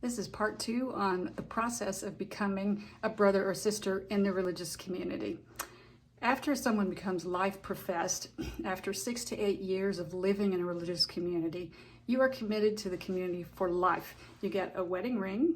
This is part 2 on the process of becoming a brother or sister in the religious community. After someone becomes life professed, after 6 to 8 years of living in a religious community, you are committed to the community for life. You get a wedding ring,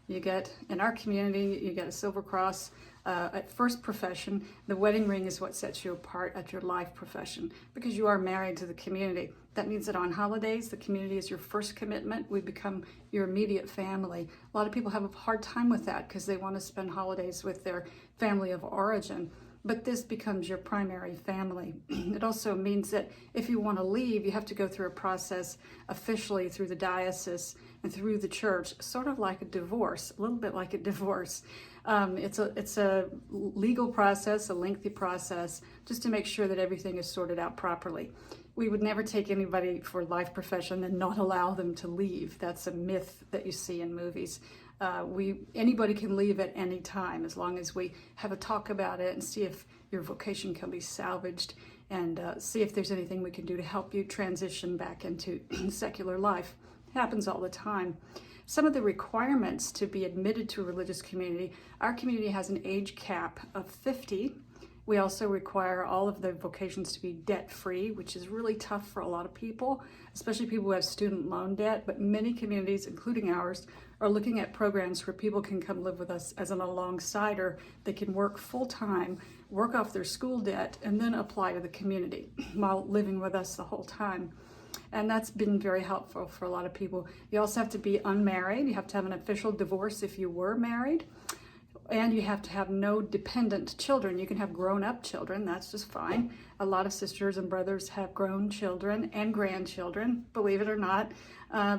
you get, in our community, you get a silver cross at first profession. The wedding ring is what sets you apart at your life profession because you are married to the community. That means that on holidays, the community is your first commitment. We become your immediate family. A lot of people have a hard time with that because they want to spend holidays with their family of origin. But this becomes your primary family. It also means that if you want to leave, you have to go through a process officially through the diocese and through the church, sort of like a divorce, a little bit like a divorce. It's a legal process, a lengthy process, just to make sure that everything is sorted out properly. We would never take anybody for life profession and not allow them to leave. That's a myth that you see in movies. Anybody can leave at any time as long as we have a talk about it and see if your vocation can be salvaged and see if there's anything we can do to help you transition back into secular life. It happens all the time. Some of the requirements to be admitted to a religious community, our community has an age cap of 50. We also require all of the vocations to be debt-free, which is really tough for a lot of people, especially people who have student loan debt. But many communities, including ours, are looking at programs where people can come live with us as an alongside-er. They can work full-time, work off their school debt, and then apply to the community while living with us the whole time. And that's been very helpful for a lot of people. You also have to be unmarried. You have to have an official divorce if you were married. And you have to have no dependent children. You can have grown-up children, that's just fine. A lot of sisters and brothers have grown children and grandchildren, believe it or not,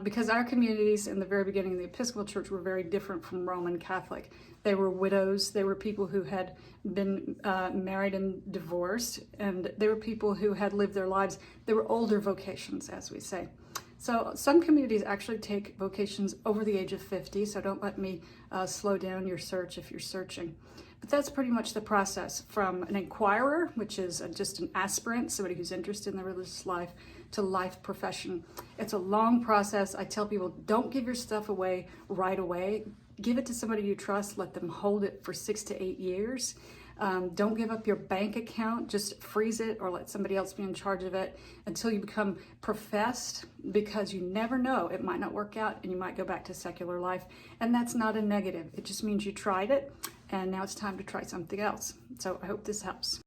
because our communities in the very beginning of the Episcopal Church were very different from Roman Catholic. They were widows, they were people who had been married and divorced, and they were people who had lived their lives. They were older vocations, as we say. So some communities actually take vocations over the age of 50, so don't let me slow down your search if you're searching. But that's pretty much the process, from an inquirer, which is just an aspirant, somebody who's interested in the religious life, to life profession. It's a long process. I tell people, don't give your stuff away right away. Give it to somebody you trust. Let them hold it for 6 to 8 years. Don't give up your bank account, just freeze it or let somebody else be in charge of it until you become professed, because you never know, it might not work out and you might go back to secular life. And that's not a negative. It just means you tried it and now it's time to try something else. So I hope this helps.